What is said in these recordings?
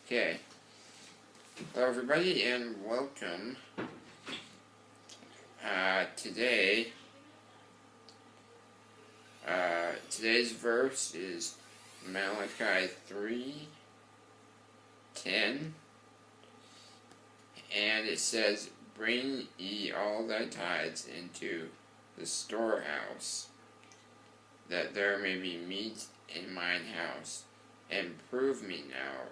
Okay. Hello everybody and welcome. Today's verse is Malachi 3:10, and it says, "Bring ye all thy tithes into the storehouse, that there may be meat in mine house, and prove me now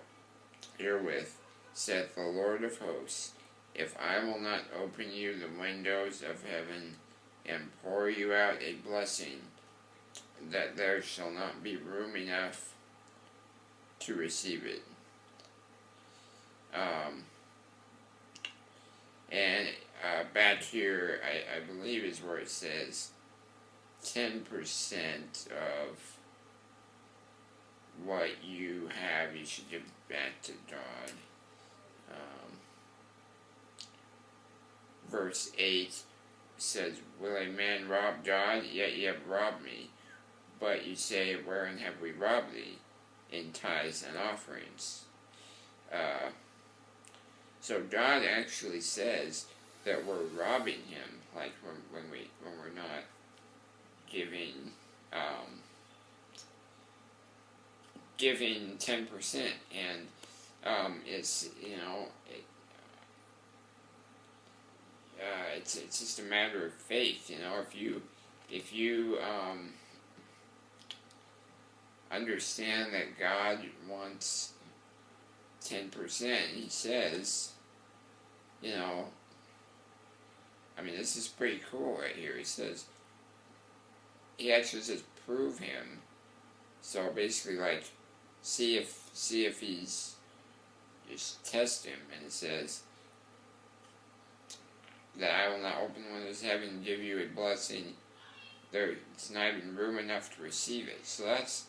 herewith, saith the Lord of hosts, if I will not open you the windows of heaven, and pour you out a blessing, that there shall not be room enough to receive it." Back here, I believe is where it says 10% of what you have you should give back to God. Verse 8 says, "Will a man rob God? Yet ye have robbed me. But you say, wherein have we robbed thee? In tithes and offerings." So God actually says that we're robbing Him, like when we're not giving 10%, and it's it's just a matter of faith. If you understand that God wants 10%, He says, this is pretty cool right here. He actually says, prove Him. So basically, like, see if He's, just test Him. And it says that I will not open the windows of heaven and give you a blessing. It's not even room enough to receive it. So it's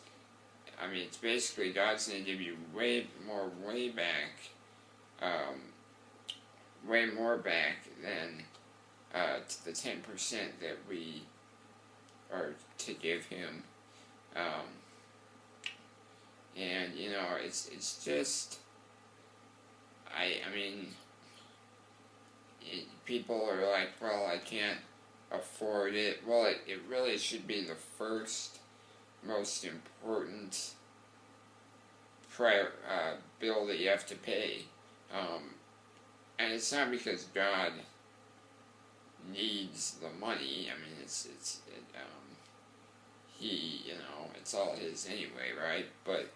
basically God's going to give you way more back than the 10% that we are to give Him. It's just, people are like, well, I can't afford it. Well, it really should be the first, most important bill that you have to pay. And it's not because God needs the money. He, it's all His anyway, right? But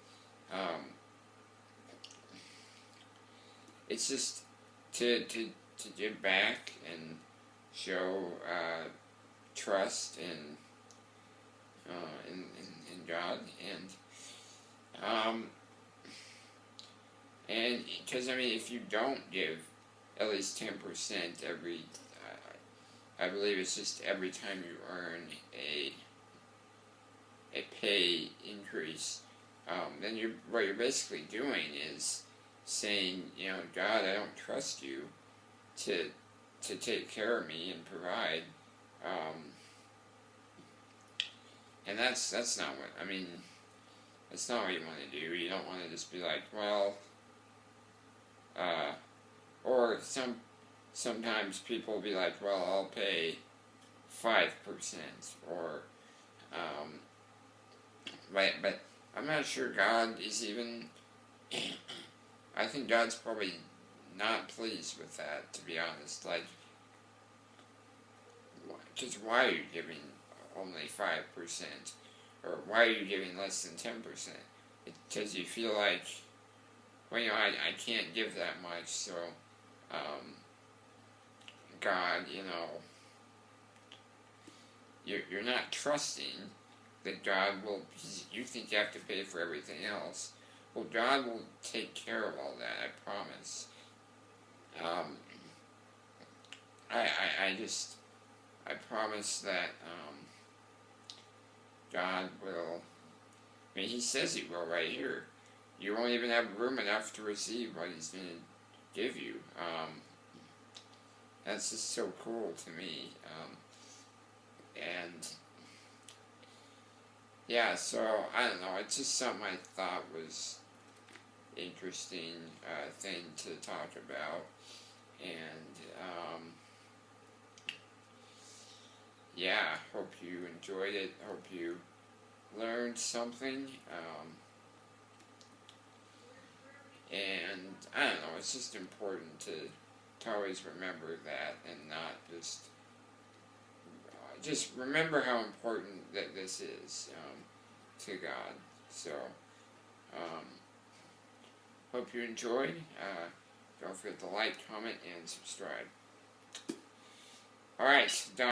it's just to give back and show trust in God, and because if you don't give at least 10% every, I believe it's just every time you earn a pay increase, then what you're basically doing is saying, God, I don't trust you to take care of me and provide, and that's not what, that's not what you want to do. You don't want to just be like, well, or sometimes people will be like, well, I'll pay 5%, or, but I'm not sure God is even, I think God's probably not pleased with that, to be honest. Like, just why are you giving only 5%? Or why are you giving less than 10%? Because you feel like, well, I can't give that much, so, God, you're not trusting that God will, you think you have to pay for everything else. Well, God will take care of all that, I promise. I promise that, God will, He says He will right here. You won't even have room enough to receive what He's going to give you. That's just so cool to me. Yeah, so, I don't know, it's just something I thought was interesting thing to talk about. And yeah, hope you enjoyed it. Hope you learned something. And I don't know, it's just important to always remember that, and not just remember how important that this is to God. So, hope you enjoyed. Don't forget to like, comment, and subscribe. Alright, done.